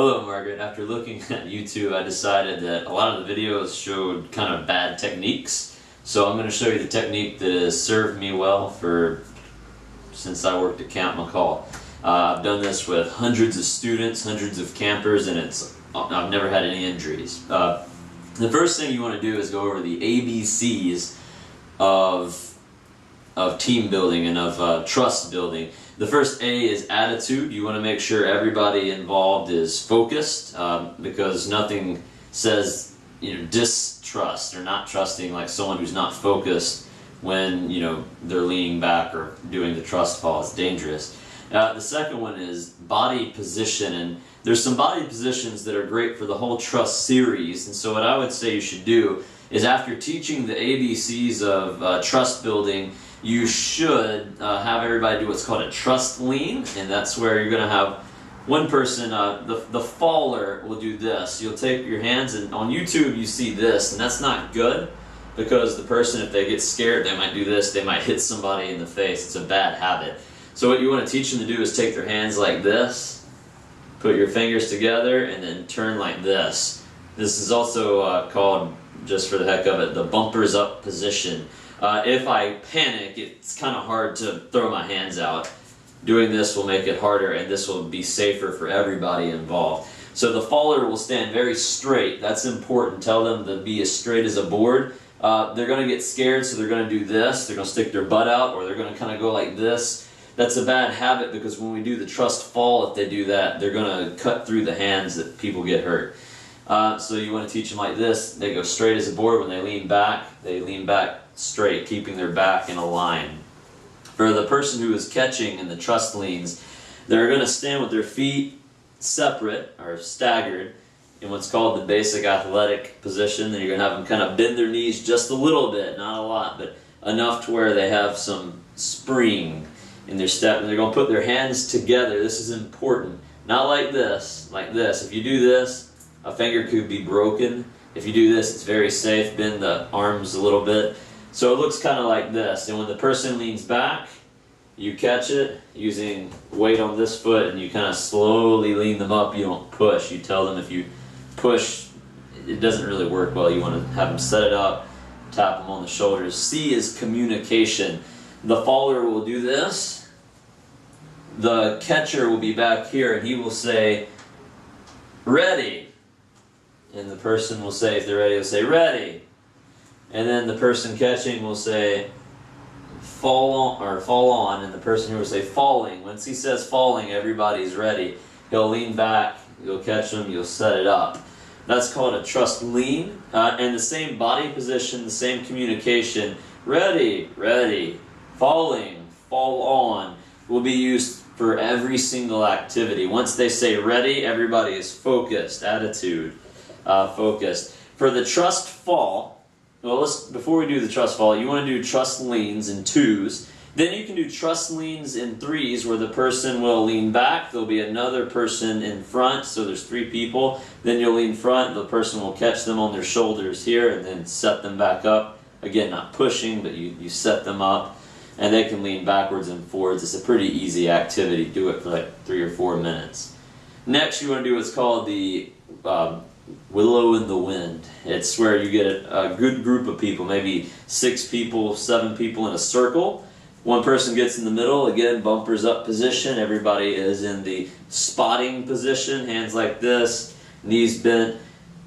Hello, Margaret. After looking at YouTube, I decided that a lot of the videos showed kind of bad techniques. So I'm going to show you the technique that has served me well since I worked at Camp McCall. I've done this with hundreds of students, hundreds of campers, and I've never had any injuries. The first thing you want to do is go over the ABCs of team building and of trust building. The first A is attitude. You want to make sure everybody involved is focused, because nothing says distrust or not trusting like someone who's not focused when they're leaning back or doing the trust fall. It's dangerous. The second one is body position, and there's some body positions that are great for the whole trust series. And so what I would say you should do is, after teaching the ABCs of trust building, you should have everybody do what's called a trust lean, and that's where you're going to have one person, the faller will do this. You'll take your hands, and on YouTube you see this, and that's not good, because the person, if they get scared, they might do this, they might hit somebody in the face. It's a bad habit. So what you want to teach them to do is take their hands like this, put your fingers together, and then turn like this. This is also called, just for the heck of it, the bumpers up position. If I panic, it's kind of hard to throw my hands out. Doing this will make it harder, and this will be safer for everybody involved. So the faller will stand very straight. That's important. Tell them to be as straight as a board. They're going to get scared, so they're going to do this. They're going to stick their butt out, or they're going to kind of go like this. That's a bad habit, because when we do the trust fall, if they do that, they're going to cut through the hands that people get hurt. So you want to teach them like this. They go straight as a board. When they lean back straight, keeping their back in a line. For the person who is catching in the trust leans, they're going to stand with their feet separate or staggered in what's called the basic athletic position. Then you're going to have them kind of bend their knees just a little bit, not a lot, but enough to where they have some spring in their step. And they're going to put their hands together. This is important. Not like this, like this. If you do this, a finger could be broken. If you do this, it's very safe. Bend the arms a little bit. So it looks kind of like this. And when the person leans back, you catch it using weight on this foot, and you kind of slowly lean them up. You don't push. You tell them if you push, it doesn't really work well. You want to have them set it up, tap them on the shoulders. C is communication. The faller will do this. The catcher will be back here, and he will say, "Ready." And the person will say, if they're ready, they'll say, "Ready." And then the person catching will say, "Fall on," and the person who will say, "Falling." Once he says falling, everybody's ready. He'll lean back, you'll catch him, you'll set it up. That's called a trust lean. And the same body position, the same communication, "Ready, ready," "Falling," "Fall on," will be used for every single activity. Once they say ready, everybody is focused, attitude, focused. For the trust fall, well, before we do the trust fall, you want to do trust leans in 2s. Then you can do trust leans in 3s, where the person will lean back. There'll be another person in front, so there's 3 people. Then you'll lean front. The person will catch them on their shoulders here and then set them back up. Again, not pushing, but you set them up. And they can lean backwards and forwards. It's a pretty easy activity. Do it for like 3 or 4 minutes. Next, you want to do what's called the willow in the wind. It's where you get a good group of people, maybe 6 people, 7 people in a circle. One person gets in the middle, again, bumpers up position. Everybody is in the spotting position, hands like this, knees bent.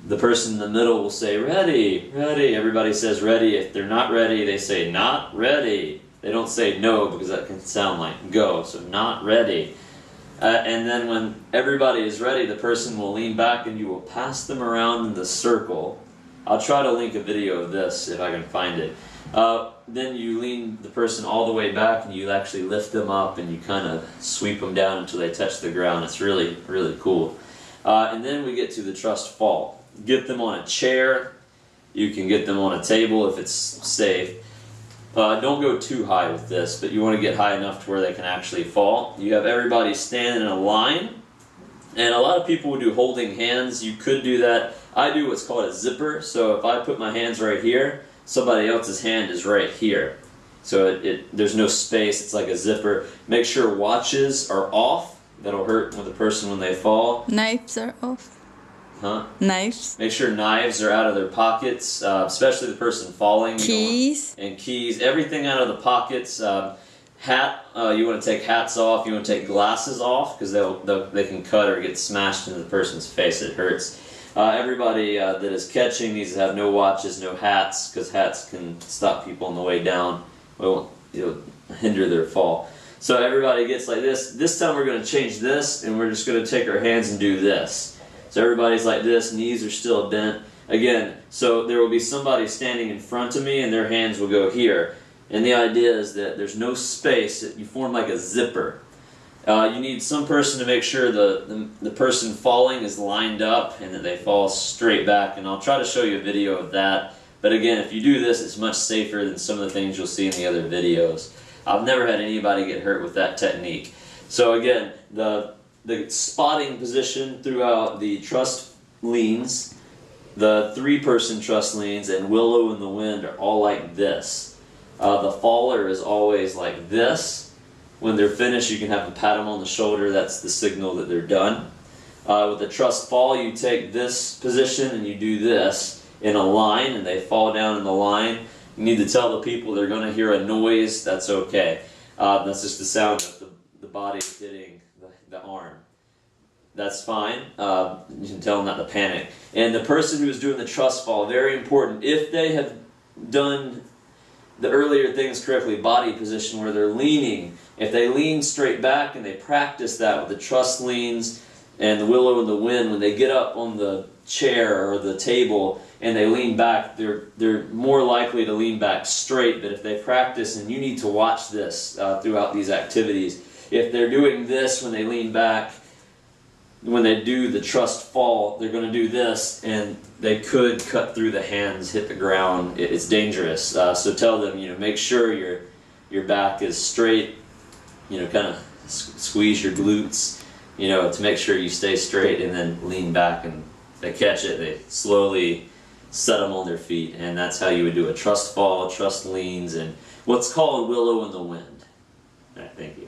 The person in the middle will say, "Ready, ready." Everybody says ready. If they're not ready, they say not ready. They don't say no, because that can sound like go, so not ready. And then when everybody is ready, the person will lean back and you will pass them around in the circle. I'll try to link a video of this if I can find it. Then you lean the person all the way back, and you actually lift them up, and you kind of sweep them down until they touch the ground. It's really, really cool. And then we get to the trust fall. Get them on a chair. You can get them on a table if it's safe. Don't go too high with this, but you want to get high enough to where they can actually fall. You have everybody stand in a line, and a lot of people would do holding hands. You could do that. I do what's called a zipper, so if I put my hands right here, somebody else's hand is right here. So there's no space, it's like a zipper. Make sure watches are off. that'll hurt with the person when they fall. Knives are off. Huh? Knives. Make sure knives are out of their pockets, especially the person falling. Keys. And keys. Everything out of the pockets. Hat. You want to take hats off. You want to take glasses off because they can cut or get smashed into the person's face. It hurts. Everybody that is catching needs to have no watches, no hats, because hats can stop people on the way down. It won't, hinder their fall. So everybody gets like this. This time we're going to change this, and we're just going to take our hands and do this. So everybody's like this, knees are still bent. Again, so there will be somebody standing in front of me, and their hands will go here. And the idea is that there's no space. You form like a zipper. You need some person to make sure the person falling is lined up and that they fall straight back. And I'll try to show you a video of that. But again, if you do this, it's much safer than some of the things you'll see in the other videos. I've never had anybody get hurt with that technique. So again, the spotting position throughout the trust leans, the three-person trust leans, and willow in the wind are all like this. The faller is always like this. When they're finished, you can have a pat them on the shoulder. That's the signal that they're done. With the trust fall, you take this position and you do this in a line, and they fall down in the line. You need to tell the people they're going to hear a noise. That's okay. That's just the sound of the body hitting the arm. That's fine. You can tell them not to panic. And the person who is doing the trust fall, very important. If they have done the earlier things correctly, body position where they're leaning, if they lean straight back and they practice that with the trust leans and the willow in the wind, when they get up on the chair or the table and they lean back, they're more likely to lean back straight. But if they practice, and you need to watch this throughout these activities, if they're doing this when they lean back, when they do the trust fall, they're going to do this, and they could cut through the hands, hit the ground. It's dangerous. So tell them, make sure your back is straight. Kind of squeeze your glutes, to make sure you stay straight, and then lean back, and they catch it. They slowly set them on their feet, and that's how you would do a trust fall, trust leans, and what's called willow in the wind. All right, thank you.